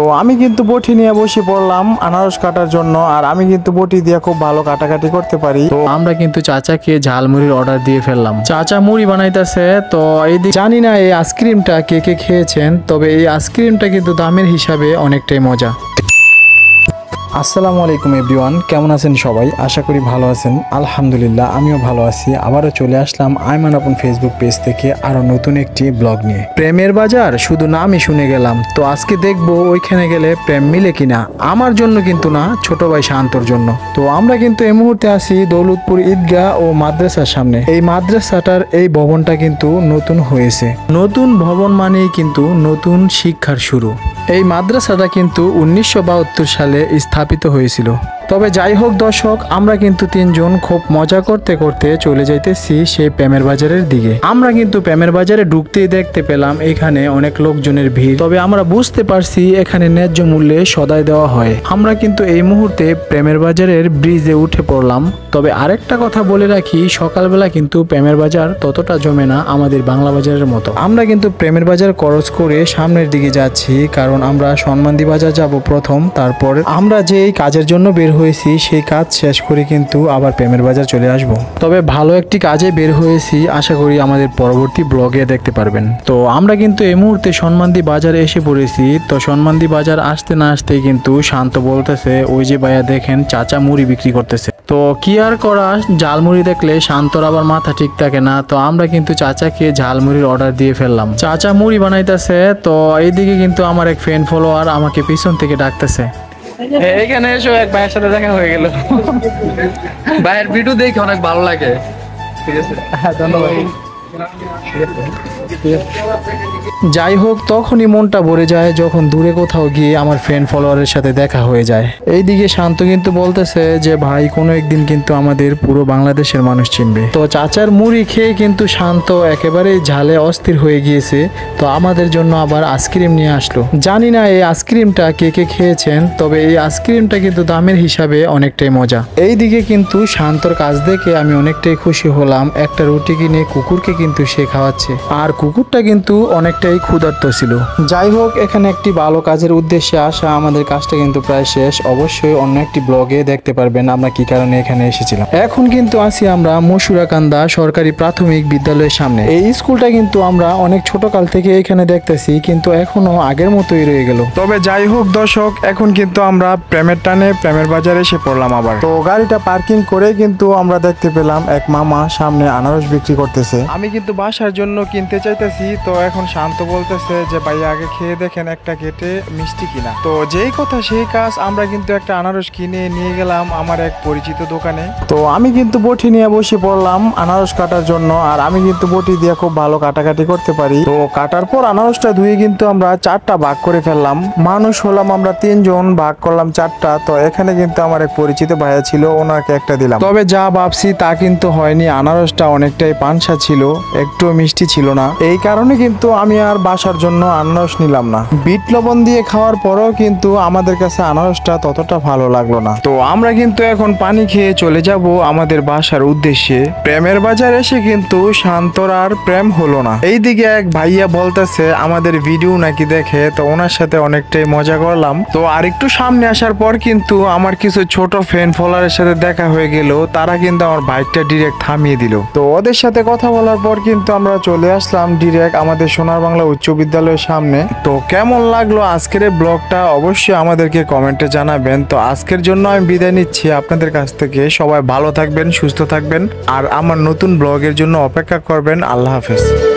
তো আমি কিন্তু বটি নিয়ে বসে পড়লাম আনারস কাটার জন্য। আর আমি কিন্তু বটি দিয়ে খুব ভালো কাটাকাটি করতে পারি। তো আমরা কিন্তু চাচাকে ঝালমুড়ির অর্ডার দিয়ে ফেললাম। চাচা মুড়ি বানাইতেছে। তো এই জানি না এই আইসক্রিমটা কে কে খেয়েছেন, তবে এই আইসক্রিমটা কিন্তু দামের হিসাবে অনেকটাই মজা। আসসালামু আলাইকুম এভরিওয়ান, কেমন আছেন সবাই? আশা করি ভালো আছেন। আলহামদুলিল্লাহ আমিও ভালো আছি। আবারও চলে আসলাম আইমান আপন ফেসবুক পেজ থেকে আরো নতুন একটি ব্লগ নিয়ে। প্রেমের বাজার শুধু নামই শুনে গেলাম, তো আজকে দেখবো ওইখানে গেলে প্রেম মিলে কিনা। আমার জন্য কিন্তু না, ছোট ভাই শান্তর জন্য। তো আমরা কিন্তু এই মুহূর্তে আছি দৌলতপুর ঈদগাহ ও মাদ্রাসার সামনে। এই মাদ্রাসাটার এই ভবনটা কিন্তু নতুন হয়েছে। নতুন ভবন মানেই কিন্তু নতুন শিক্ষার শুরু। এই মাদ্রাসাটা কিন্তু 1972 সালে স্থাপিত হয়েছিল। তবে যাই হোক দর্শক, আমরা কিন্তু তিনজন খুব মজা করতে করতে চলে যাইতেছি সেই প্রেমের বাজারের দিকে। আমরা কিন্তু প্রেমের বাজারে ঢুকতেই দেখতে পেলাম এখানে অনেক লোকজনের ভিড়। তবে আমরা বুঝতে পারছি এখানে ন্যায্য মূল্যে সদাই দেওয়া হয়। আমরা কিন্তু এই মুহূর্তে প্রেমের বাজারের ব্রিজে উঠে পড়লাম। তবে আরেকটা কথা বলে রাখি, সকালবেলা কিন্তু প্রেমের বাজার ততটা জমে না আমাদের বাংলা বাজারের মতো। আমরা কিন্তু প্রেমের বাজার ক্রস করে সামনের দিকে যাচ্ছি, কারণ আমরা সন্মানদি বাজার যাব প্রথম। তারপর আমরা যে কাজের জন্য বের হয়েছি সেই কাজ শেষ করে কিন্তু আবার প্রেমের বাজার চলে আসব। তবে ভালো একটি কাজে বের হয়েছি, আশা করি আমাদের পরবর্তী ব্লগে দেখতে পারবেন। তো আমরা কিন্তু এই মুহূর্তে সন্মানদি বাজারে এসে পড়েছি। তো সন্মানদি বাজার আসতে না আসতেই কিন্তু শান্ত বলতেছে, ওই যে ভাইয়া দেখেন চাচা মুড়ি বিক্রি করতেছে। তো কি আর করা, ঝালমুড়ি দেখলে শান্তর আবার মাথা ঠিক থাকে না। তো আমরা কিন্তু চাচাকে ঝালমুড়ির অর্ডার দিয়ে ফেললাম। চাচা মুড়ি বানাইতেছে। তো এইদিকে কিন্তু আমার এক ফ্রেন্ড ফলোয়ার আমাকে পিছন থেকে ডাকতেছে। এখানে এসো, এক ভাইয়ের সাথে দেখা হয়ে গেল। ভাইয়ের ভিডিও দেখে অনেক ভালো লাগে। ঠিক আছে, হ্যাঁ ধন্যবাদ। যাই হোক, তখনই মনটা ভরে যায় যখন দূরে কোথাও গিয়ে আমার ফ্রেন্ড ফলোয়ারের সাথে দেখা হয়ে যায়। এইদিকে শান্ত কিন্তু বলতেছে যে ভাই কোনো একদিন কিন্তু আমাদের পুরো বাংলাদেশের মানুষ চিনবে। তো চাচার মুড়ি খেয়ে কিন্তু শান্ত একেবারেই ঝালে অস্থির হয়ে গিয়েছে। তো আমাদের জন্য আবার আইসক্রিম নিয়ে আসলো। জানি না এই আইসক্রিমটা কে কে খেয়েছেন, তবে এই আইসক্রিমটা কিন্তু দামের হিসাবে অনেকটাই মজা। এইদিকে কিন্তু শান্তর কাজ দেখে আমি অনেকটাই খুশি হলাম। একটা রুটি কিনে কুকুরকে কিন্তু সে খাওয়াচ্ছে, আর কুকুরটা কিন্তু অনেকটাই ক্ষুধার্ত ছিল। যাই হোক, এখানে একটি ভালো কাজের উদ্দেশ্যে আসা। আমাদের কাজটা কিন্তু প্রায় শেষ। অবশ্যই অন্য একটি ব্লগে দেখতে পারবেন আমরা কি কারণে এখানে এসেছিলাম। এখন কিন্তু আছি আমরা মসুরাকান্দা সরকারি প্রাথমিক বিদ্যালয়ের সামনে। এই স্কুলটা কিন্তু আমরা অনেক ছোট কাল থেকে এখানে দেখতেছি, কিন্তু এখনো আগের মতোই রয়ে গেল। তবে যাই হোক দর্শক, এখন কিন্তু আমরা প্রেমের টানে প্রেমের বাজারে এসে পড়লাম আবার। তো গাড়িটা পার্কিং করে কিন্তু আমরা দেখতে পেলাম এক মামা সামনে আনারস বিক্রি করতেছে। আমি কিন্তু বাসার জন্য কিনতে চাইতেছি। তো এখন শান্ত বলতেছে যে ভাইয়া আগে খেয়ে দেখেন একটা কেটে মিষ্টি কিনা। তো যেই কথা সেই কাজ, আমরা কিন্তু একটা আনারস কিনে নিয়ে গেলাম আমার এক পরিচিত দোকানে। তো আমি কিন্তু বটি নিয়ে বসে পড়লাম আনারস কাটার জন্য। আর আমি কিন্তু বটি দিয়ে খুব ভালো কাটাকাটি করতে পারি। তো কাটার পর আনারসটা ধুয়ে কিন্তু আমরা 4টা ভাগ করে ফেললাম। মানুষ হলাম আমরা 3জন, ভাগ করলাম 4টা। তো এখানে কিন্তু আমার এক পরিচিত ভাইয়া ছিল, ওনাকে একটা দিলাম। তবে যা ভাবছি তা কিন্তু হয়নি। আনারসটা অনেকটাই পানসা ছিল, একটু মিষ্টি ছিল না। এই কারণে কিন্তু আমি আর বাসার জন্য আনারস নিলাম না। বিট লবণ দিয়ে খাওয়ার পরেও কিন্তু আমাদের কাছে আনারসটা ততটা ভালো লাগলো না। তো আমরা কিন্তু এখন পানি খেয়ে চলে যাব আমাদের বাসার উদ্দেশ্যে। প্রেমের বাজার এসে কিন্তু শান্তর আর প্রেম হলো না। এইদিকে এক ভাইয়া বলতেছে আমাদের ভিডিও নাকি দেখে, তো ওনার সাথে অনেকটাই মজা করলাম। তো আরেকটু সামনে আসার পর কিন্তু আমার কিছু ছোট ফ্রেন্ড ফলোয়ারের সাথে দেখা হয়ে গেল। তারা কিন্তু আমার বাইকটা ডিরেক্ট থামিয়ে দিল। তো ওদের সাথে কথা বলার পর কিন্তু আমরা চলে আসলাম ডিরেক্ট আমাদের সোনার বাংলা উচ্চ বিদ্যালয়ের সামনে। তো কেমন লাগলো আজকের এই ব্লগটা অবশ্যই আমাদেরকে কমেন্টে জানাবেন। তো আজকের জন্য আমি বিদায় নিচ্ছি আপনাদের কাছ থেকে। সবাই ভালো থাকবেন, সুস্থ থাকবেন, আর আমার নতুন ব্লগের জন্য অপেক্ষা করবেন। আল্লাহ হাফেজ।